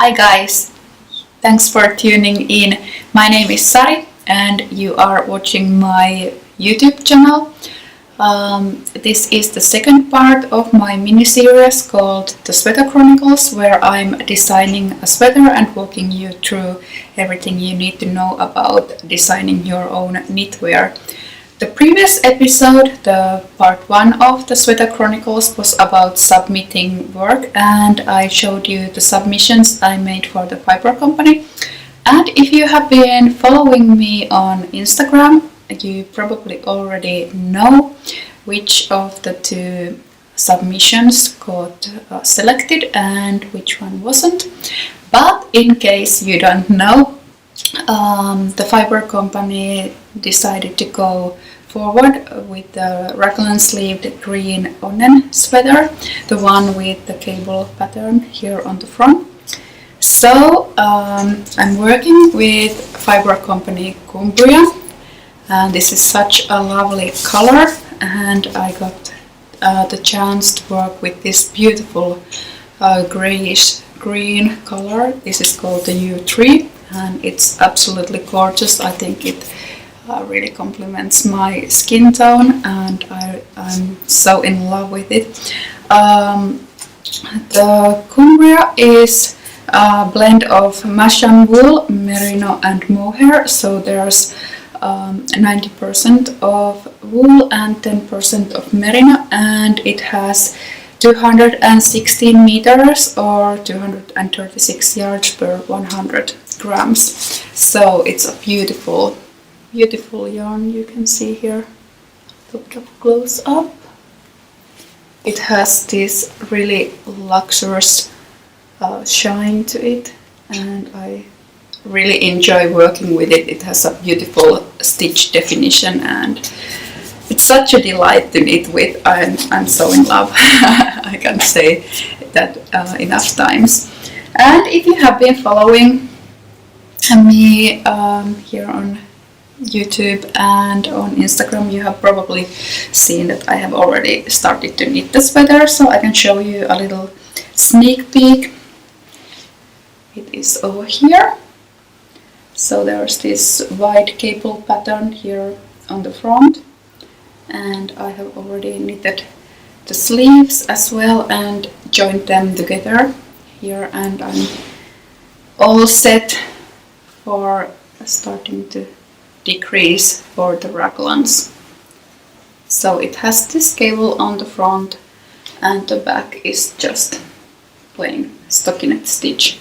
Hi guys, thanks for tuning in. My name is Sari and you are watching my YouTube channel. This is the second part of my mini-series called the Sweater Chronicles, where I'm designing a sweater and walking you through everything you need to know about designing your own knitwear. The previous episode, the part 1 of the Sweater Chronicles, was about submitting work, and I showed you the submissions I made for the Fibre company. And if you have been following me on Instagram, you probably already know which of the two submissions got selected and which one wasn't. But in case you don't know, the Fibre company decided to go forward with the raglan sleeved green Onnen sweater, the one with the cable pattern here on the front. So I'm working with Fibre company Cumbria, and this is such a lovely color, and I got the chance to work with this beautiful grayish green color. This is called the U3 and it's absolutely gorgeous. I think it really complements my skin tone and I'm so in love with it. The Cumbria is a blend of Masham wool, merino and mohair, so there's 90% of wool and 10% of merino, and it has 216 meters or 236 yards per 100 grams. So it's a beautiful yarn. You can see here, look up close up. It has this really luxurious shine to it, and I really enjoy working with it. It has a beautiful stitch definition and it's such a delight to knit with. I'm so in love. I can't say that enough times. And if you have been following me here on YouTube and on Instagram, you have probably seen that I have already started to knit the sweater, so I can show you a little sneak peek. It is over here. So there's this wide cable pattern here on the front, and I have already knitted the sleeves as well and joined them together here, and I'm all set for starting to decrease for the raglans. So it has this cable on the front and the back is just plain stockinette stitch.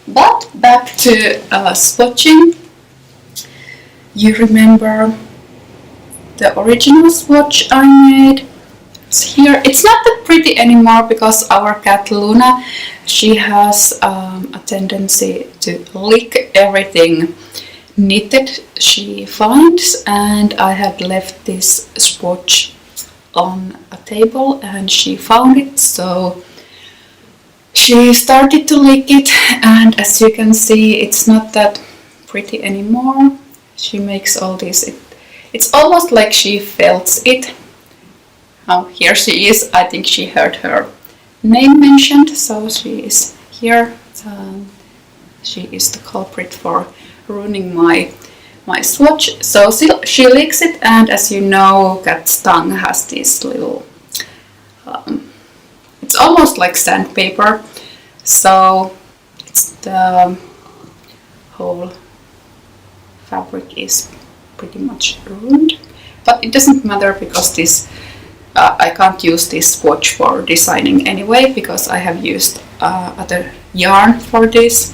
But back to swatching. You remember the original swatch I made? Here it's not that pretty anymore because our cat Luna, she has a tendency to lick everything knitted she finds, and I had left this swatch on a table and she found it, so she started to lick it, and as you can see, it's not that pretty anymore. She makes all this, it's almost like she felt it. Oh, here she is. I think she heard her name mentioned, so she is here. She is the culprit for ruining my swatch. So she licks it, and as you know, cat's tongue has this little it's almost like sandpaper, so it's the whole fabric is pretty much ruined. But it doesn't matter because this I can't use this swatch for designing anyway because I have used other yarn for this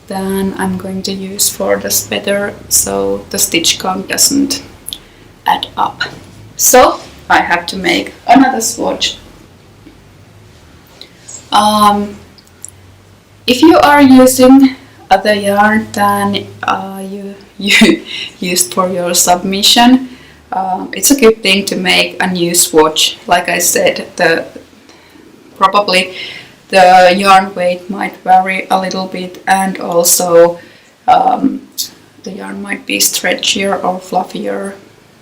than I'm going to use for the sweater, so the stitch count doesn't add up. So I have to make another swatch. If you are using other yarn than you used for your submission, it's a good thing to make a new swatch. Like I said, probably the yarn weight might vary a little bit, and also the yarn might be stretchier or fluffier.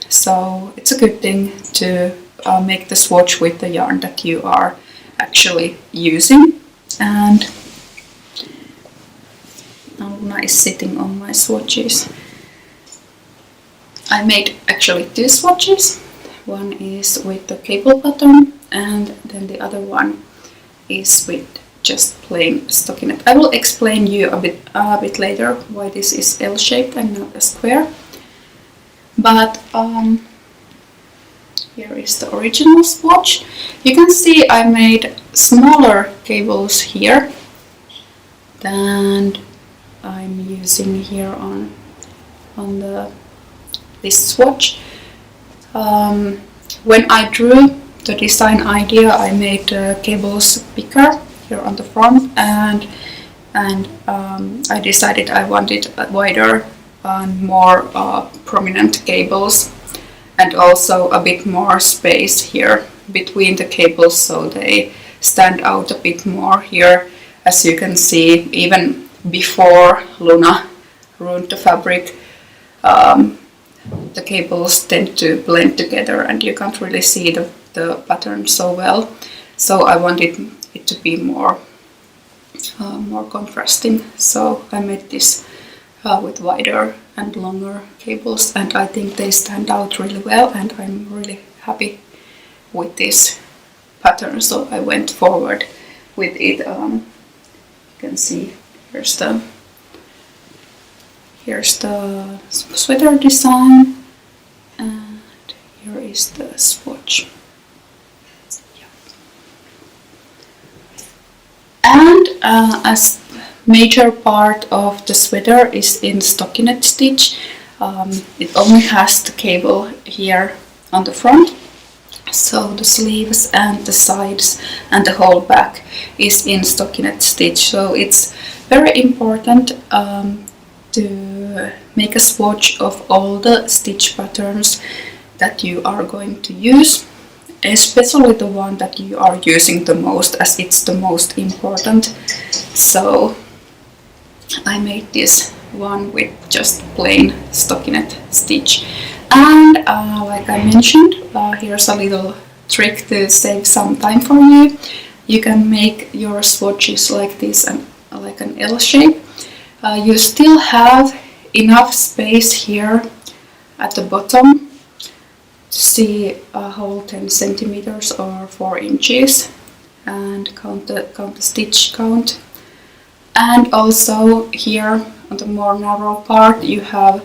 So it's a good thing to make the swatch with the yarn that you are actually using. And now Luna is sitting on my swatches. I made actually 2 swatches. One is with the cable pattern and then the other one is with just plain stockinette. I will explain you a bit later why this is L-shaped and not a square. But here is the original swatch. You can see I made smaller cables here than I'm using here on this swatch. When I drew the design idea, I made the cables bigger here on the front, and I decided I wanted wider and more prominent cables, and also a bit more space here between the cables so they stand out a bit more here. As you can see, even before Luna ruined the fabric, the cables tend to blend together and you can't really see the pattern so well. So I wanted it to be more contrasting. So I made this with wider and longer cables, and I think they stand out really well, and I'm really happy with this pattern. So I went forward with it. You can see here's the sweater design, and here is the swatch. Yeah. And as major part of the sweater is in stockinette stitch, it only has the cable here on the front. So the sleeves and the sides and the whole back is in stockinette stitch. So it's very important to make a swatch of all the stitch patterns that you are going to use, especially the one that you are using the most, as it's the most important. So I made this one with just plain stockinette stitch. And like I mentioned, here's a little trick to save some time for you. You can make your swatches like this, and like an L shape. You still have enough space here at the bottom to see a whole 10 centimeters or 4 inches and count the stitch count. And also here on the more narrow part you have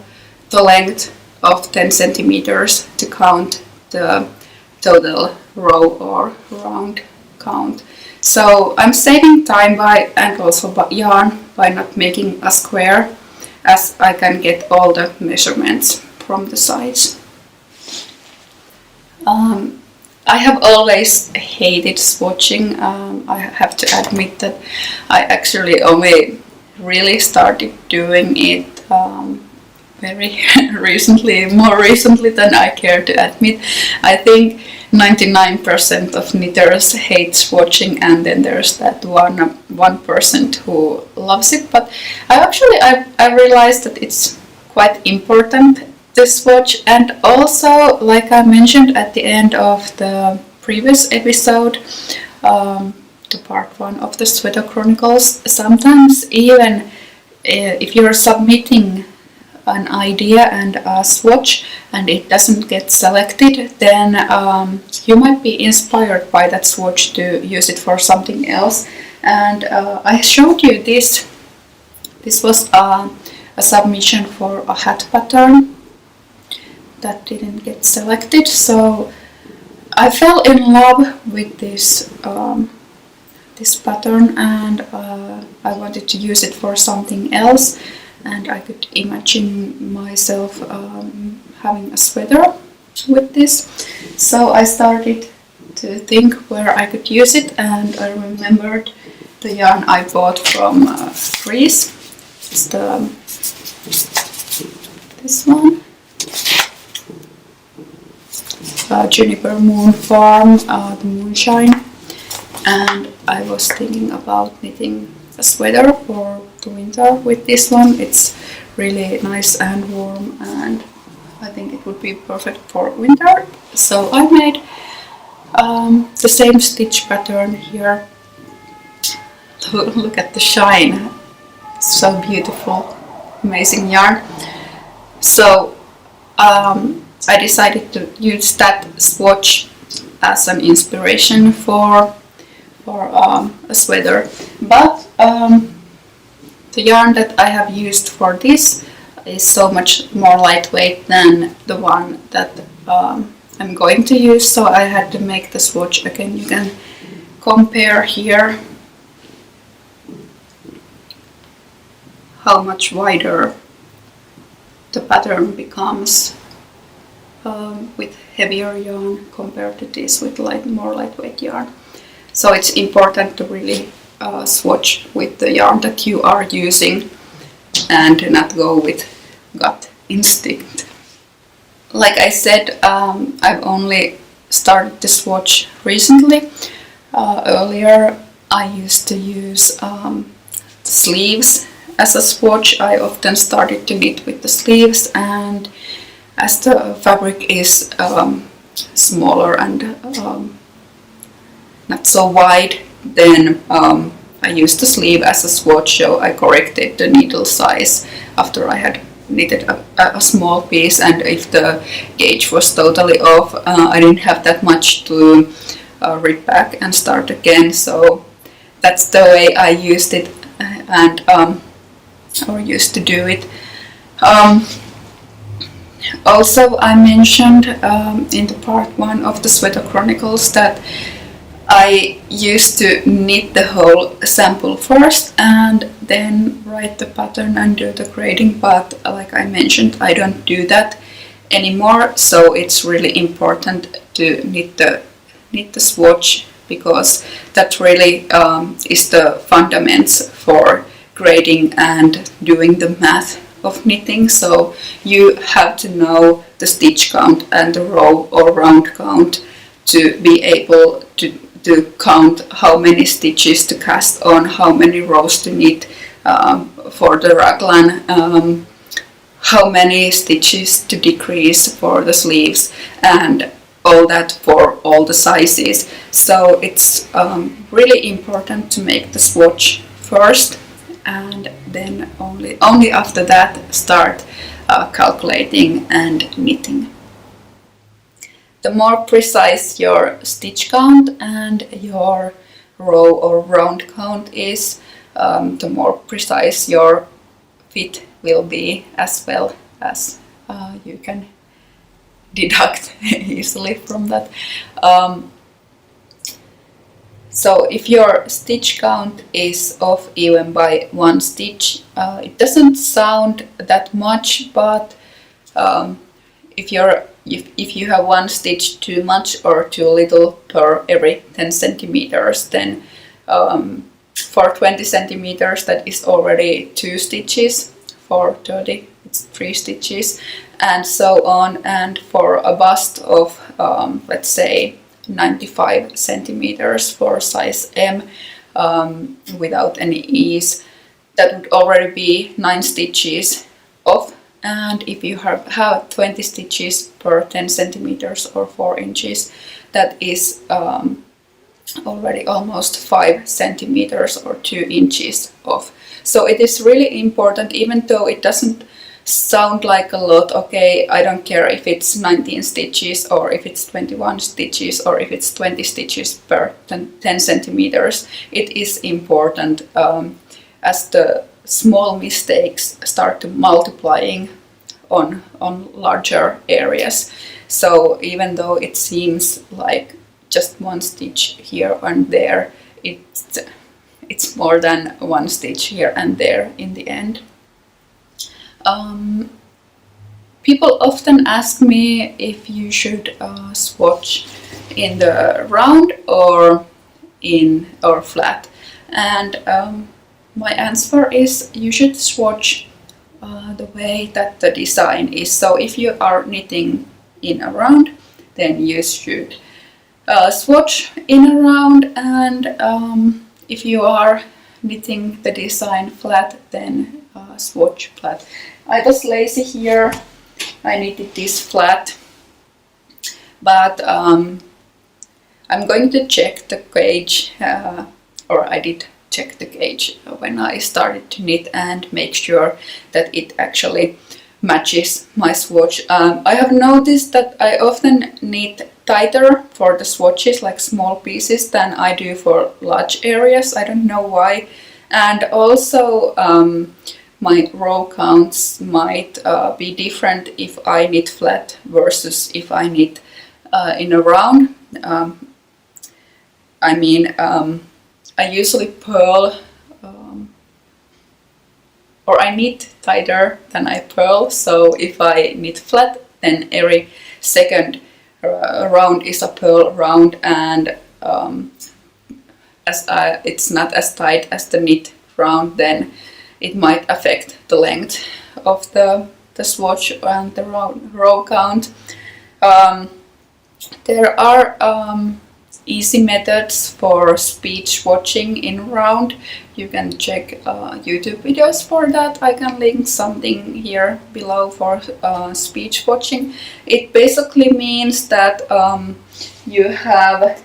the length of 10 centimeters to count the total row or round count. So I'm saving time and also yarn by not making a square, as I can get all the measurements from the sides. I have always hated swatching. I have to admit that I actually only really started doing it very recently, more recently than I care to admit. I think 99% of knitters hate swatching, and then there's that 1% who loves it. But I realized that it's quite important to swatch, and also, like I mentioned at the end of the previous episode, the part 1 of the Sweater Chronicles, sometimes even if you're submitting an idea and a swatch and it doesn't get selected, then you might be inspired by that swatch to use it for something else. And I showed you this. This was a submission for a hat pattern that didn't get selected, so I fell in love with this pattern, and I wanted to use it for something else, and I could imagine myself having a sweater with this. So I started to think where I could use it, and I remembered the yarn I bought from Greece. It's this one. Juniper Moon Farm, the Moonshine, and I was thinking about knitting a sweater for the winter with this one. It's really nice and warm, and I think it would be perfect for winter. So I made the same stitch pattern here. Look at the shine, so beautiful, amazing yarn. So I decided to use that swatch as an inspiration for a sweater, but the yarn that I have used for this is so much more lightweight than the one that I'm going to use, so I had to make the swatch again. You can compare here how much wider the pattern becomes with heavier yarn compared to this with more lightweight yarn. So it's important to really swatch with the yarn that you are using and not go with gut instinct. Like I said, I've only started to swatch recently. Earlier I used to use the sleeves as a swatch. I often started to knit with the sleeves, and as the fabric is smaller and not so wide, then I used the sleeve as a swatch, so I corrected the needle size after I had knitted a small piece, and if the gauge was totally off, I didn't have that much to rip back and start again. So that's the way I used it and or used to do it. Also, I mentioned in the part 1 of the Sweater Chronicles that I used to knit the whole sample first and then write the pattern and do the grading, but like I mentioned, I don't do that anymore. So it's really important to knit the swatch, because that really is the fundamentals for grading and doing the math of knitting. So you have to know the stitch count and the row or round count to be able to count how many stitches to cast on, how many rows to knit for the raglan, how many stitches to decrease for the sleeves, and all that for all the sizes. So it's really important to make the swatch first, and then only after that start calculating and knitting. The more precise your stitch count and your row or round count is, the more precise your fit will be, as well as you can deduct easily from that. So if your stitch count is off even by 1 stitch, it doesn't sound that much, but if you have 1 stitch too much or too little per every 10 centimeters, then for 20 centimeters that is already 2 stitches, for 30 it's 3 stitches, and so on. And for a bust of let's say 95 centimeters for size M without any ease, that would already be 9 stitches off. And if you have 20 stitches per 10 centimeters or 4 inches, that is already almost 5 centimeters or 2 inches off. So it is really important, even though it doesn't sound like a lot. Okay, I don't care if it's 19 stitches or if it's 21 stitches or if it's 20 stitches per 10 centimeters. It is important as the small mistakes start to multiplying on larger areas. So even though it seems like just 1 stitch here and there, it's more than 1 stitch here and there in the end. People often ask me if you should swatch in the round or flat, and my answer is you should swatch the way that the design is. So if you are knitting in a round, then you should swatch in a round, and if you are knitting the design flat, then swatch flat. I was lazy here, I knitted this flat, but I'm going to check the gauge, or I did check the gauge when I started to knit and make sure that it actually matches my swatch. I have noticed that I often knit tighter for the swatches, like small pieces, than I do for large areas. I don't know why. And also my row counts might be different if I knit flat versus if I knit in a round. I usually purl, or I knit tighter than I purl, so if I knit flat, then every second round is a purl round, and it's not as tight as the knit round, then it might affect the length of the swatch and the row count. There are easy methods for speed swatching in round. You can check YouTube videos for that. I can link something here below for speed swatching. It basically means that you have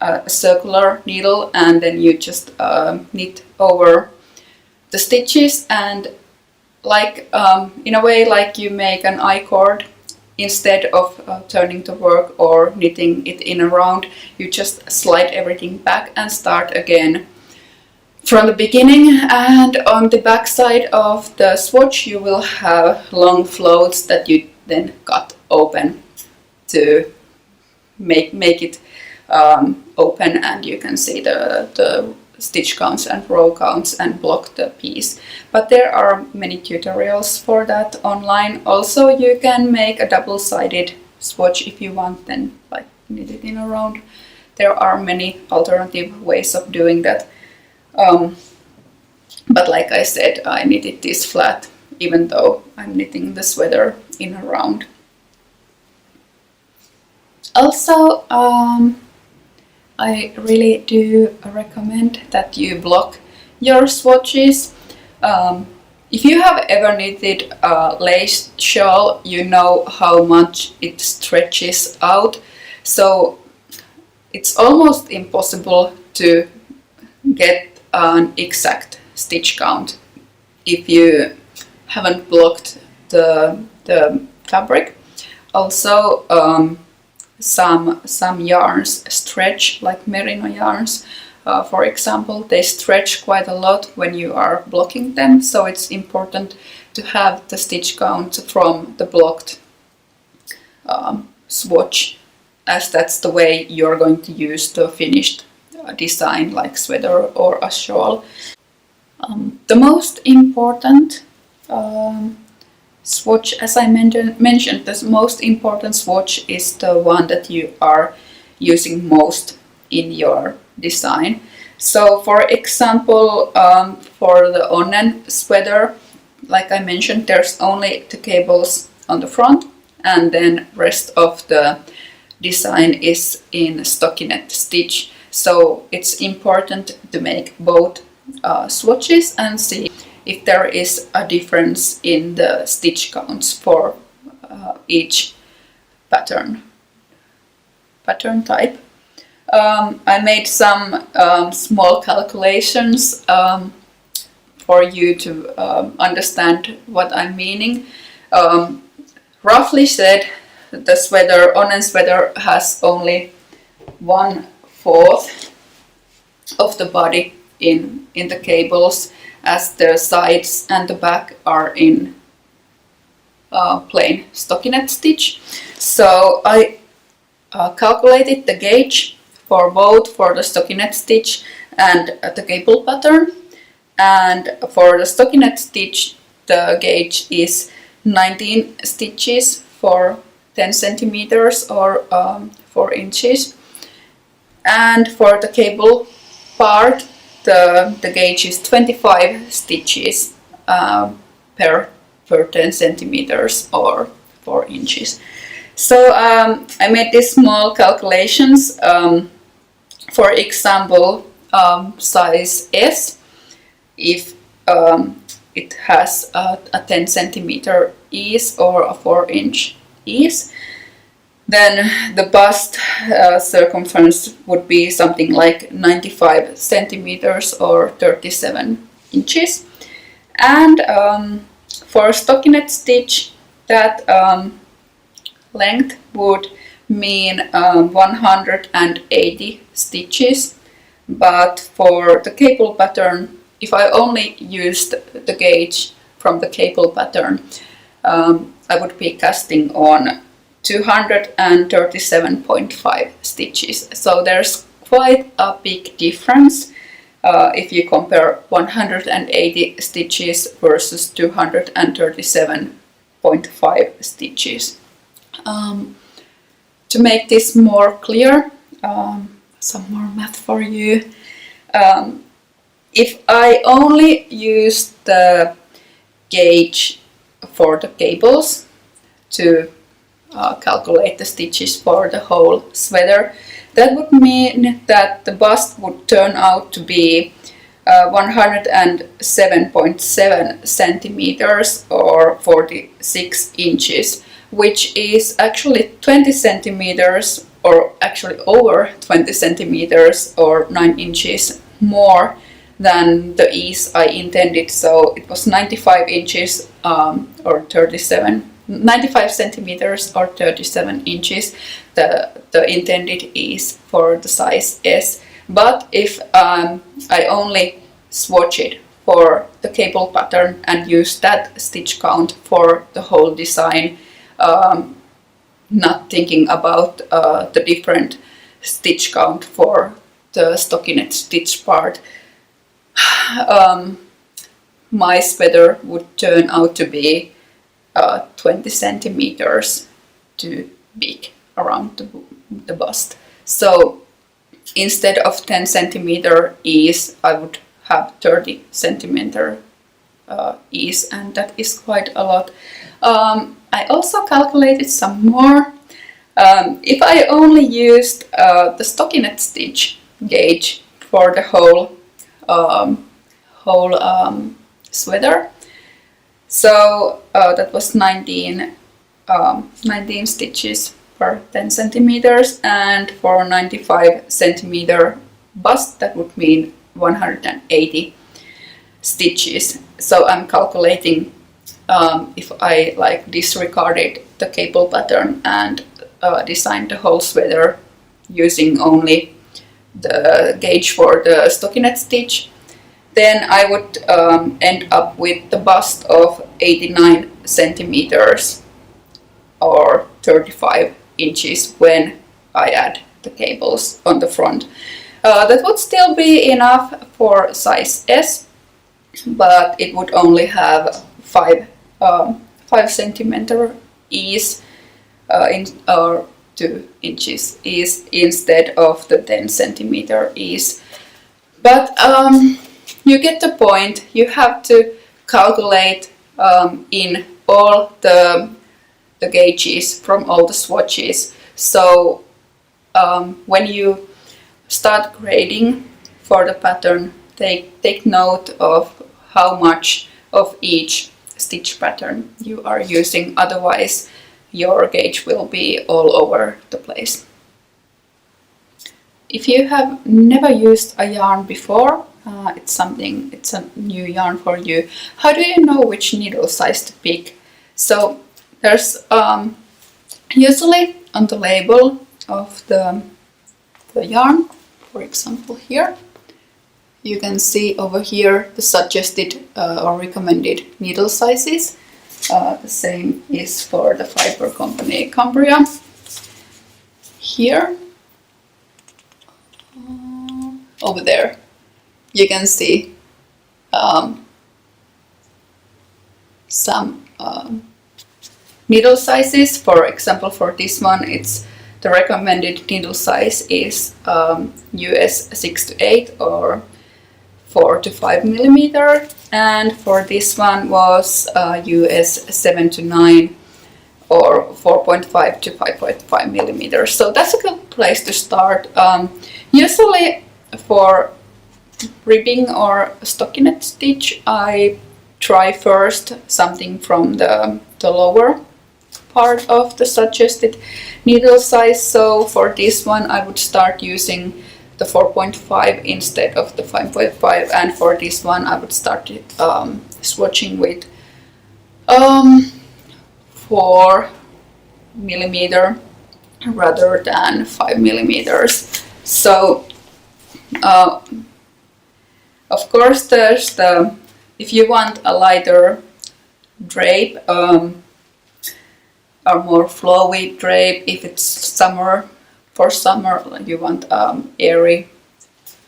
a circular needle, and then you just knit over the stitches, and like in a way like you make an I-cord. Instead of turning the work or knitting it in a round, you just slide everything back and start again from the beginning. And on the back side of the swatch you will have long floats that you then cut open to make it open, and you can see the stitch counts and row counts and block the piece. But there are many tutorials for that online. Also, you can make a double-sided swatch if you want, then like knit it in a round. There are many alternative ways of doing that. But like I said, I knitted this flat, even though I'm knitting the sweater in a round. Also, I really do recommend that you block your swatches. If you have ever knitted a lace shawl, you know how much it stretches out. So it's almost impossible to get an exact stitch count if you haven't blocked the fabric. Also, some yarns stretch, like merino yarns, for example, they stretch quite a lot when you are blocking them, so it's important to have the stitch count from the blocked swatch, as that's the way you're going to use the finished design, like sweater or a shawl. The most important swatch, as I mentioned, the most important swatch is the one that you are using most in your design. So for example, for the Onnen sweater, like I mentioned, there's only the cables on the front, and then rest of the design is in stockinette stitch. So it's important to make both swatches and see if there is a difference in the stitch counts for each pattern type. I made some small calculations for you to understand what I'm meaning. Roughly said, the sweater, Onnen sweater, has only 1/4 of the body in the cables, as the sides and the back are in plain stockinette stitch. So I calculated the gauge for both, for the stockinette stitch and the cable pattern. And for the stockinette stitch, the gauge is 19 stitches for 10 centimeters or 4 inches. And for the cable part, the gauge is 25 stitches per 10 centimeters or 4 inches. So I made these small calculations. For example, size S, if it has a 10 centimeter ease or a 4 inch ease, Then the bust circumference would be something like 95 centimeters or 37 inches. And for stockinette stitch, that length would mean 180 stitches. But for the cable pattern, if I only used the gauge from the cable pattern, I would be casting on 237.5 stitches. So there's quite a big difference if you compare 180 stitches versus 237.5 stitches. To make this more clear, some more math for you. If I only use the gauge for the cables to calculate the stitches for the whole sweater, that would mean that the bust would turn out to be 107.7 centimeters or 46 inches, which is actually 20 centimeters or actually over 20 centimeters or 9 inches more than the ease I intended. So it was 95 inches or 95 centimeters or 37 inches, the intended ease for the size S. But if I only swatch it for the cable pattern and use that stitch count for the whole design, not thinking about the different stitch count for the stockinette stitch part, my sweater would turn out to be 20 centimeters too big around the bust. So instead of 10 centimeter ease, I would have 30 centimeter ease, and that is quite a lot. I also calculated some more. If I only used the stockinette stitch gauge for the whole sweater, so that was 19 stitches per 10 centimeters, and for 95 centimeter bust, that would mean 180 stitches. So I'm calculating if I disregarded the cable pattern and designed the whole sweater using only the gauge for the stockinette stitch, then I would end up with the bust of 89 centimeters or 35 inches when I add the cables on the front. That would still be enough for size S, but it would only have 5 centimeter ease or 2 inches ease instead of the 10 centimeter ease. But you get the point. You have to calculate in all the gauges from all the swatches. So when you start grading for the pattern, take note of how much of each stitch pattern you are using, otherwise your gauge will be all over the place. If you have never used a yarn before, it's a new yarn for you. How do you know which needle size to pick? So there's usually on the label of the yarn, for example here, you can see over here the suggested or recommended needle sizes. The same is for the Fibre company Cumbria. Here, over there, you can see some needle sizes. For example, for this one, it's the recommended needle size is US 6 to 8 or 4 to 5 millimeter, and for this one was US 7 to 9 or 4.5 to 5.5 millimeters. So that's a good place to start. Usually for ribbing or stockinette stitch, I try first something from the lower part of the suggested needle size. So for this one I would start using the 4.5 instead of the 5.5, and for this one I would start swatching with 4 millimeter rather than 5 millimeters. So of course there's the, if you want a lighter drape, a more flowy drape, if it's summer, for summer you want airy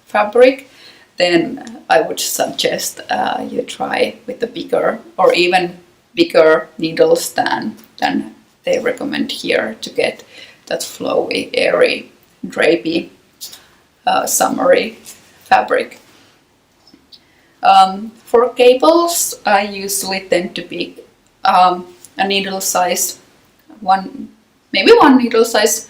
fabric, then I would suggest you try with the bigger or even bigger needles than they recommend here to get that flowy, airy, drapey, summery fabric. For cables, I usually tend to pick a needle size, maybe one needle size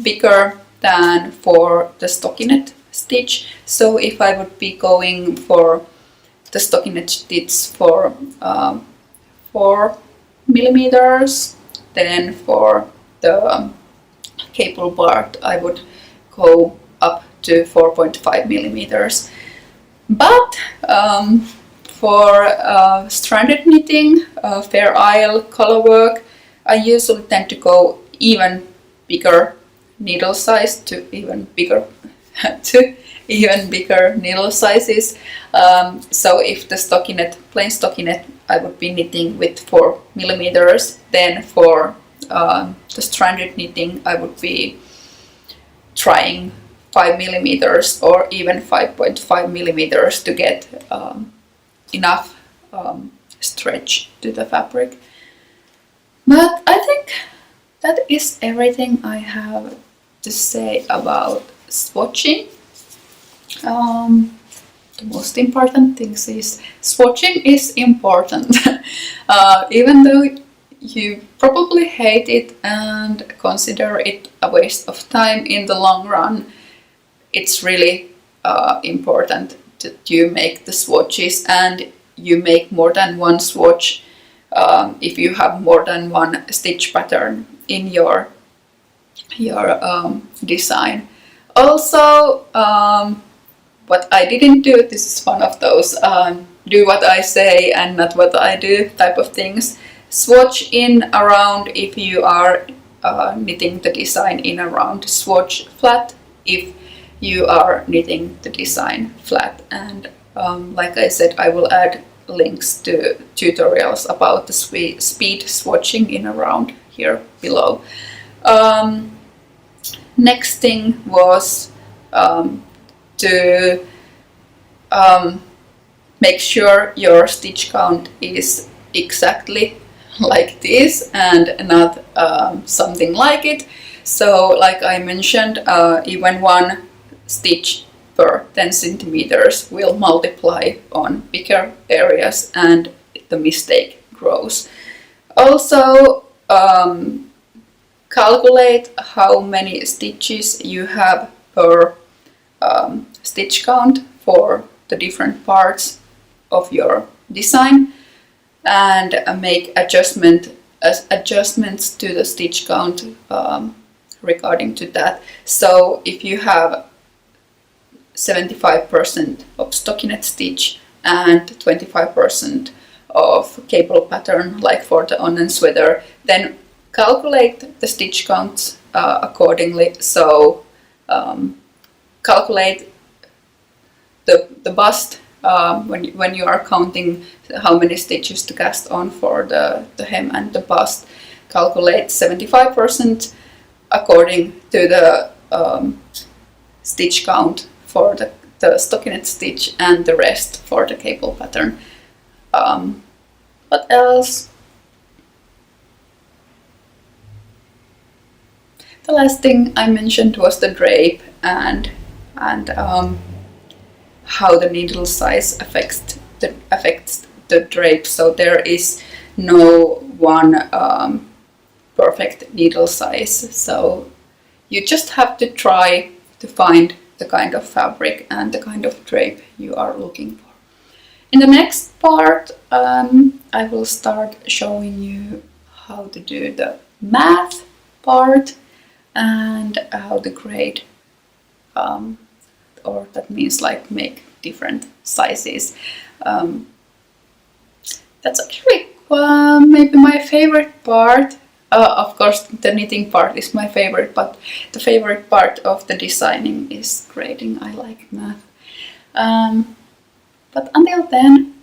bigger than for the stockinette stitch. So if I would be going for the stockinette stitch for 4 millimeters, then for the cable part I would go up to 4.5 millimeters. But for stranded knitting, Fair Isle color work, I usually tend to go even bigger needle size to even bigger needle sizes. So if the stockinette, plain stockinette, I would be knitting with 4 millimeters, then for the stranded knitting I would be trying 5 millimeters or even 5.5 millimeters to get enough stretch to the fabric. But I think that is everything I have to say about swatching. The most important thing is swatching is important. Even though you probably hate it and consider it a waste of time, in the long run it's really important that you make the swatches and you make more than one swatch if you have more than one stitch pattern in your design. Also, what I didn't do, this is one of those do what I say and not what I do type of things. Swatch in around if you are knitting the design in around, swatch flat if you are knitting the design flat. And like I said, I will add links to tutorials about the speed swatching in around here below. Next thing was to make sure your stitch count is exactly like this and not something like it. So like I mentioned, even one stitch per 10 centimeters will multiply on bigger areas and the mistake grows. Also, calculate how many stitches you have per stitch count for the different parts of your design, and make adjustments to the stitch count regarding to that. So if you have 75% of stockinette stitch and 25% of cable pattern, like for the Onnen sweater, then calculate the stitch counts accordingly. So calculate the bust when you are counting how many stitches to cast on for the hem and the bust. Calculate 75% according to the stitch count for the stockinette stitch and the rest for the cable pattern. What else? The last thing I mentioned was the drape and how the needle size affects the drape. So there is no one perfect needle size. So you just have to try to find the kind of fabric and the kind of drape you are looking for. In the next part, I will start showing you how to do the math part and how to grade, or that means like make different sizes. That's actually maybe my favorite part. Of course, the knitting part is my favorite, but the favorite part of the designing is grading. I like math. But until then,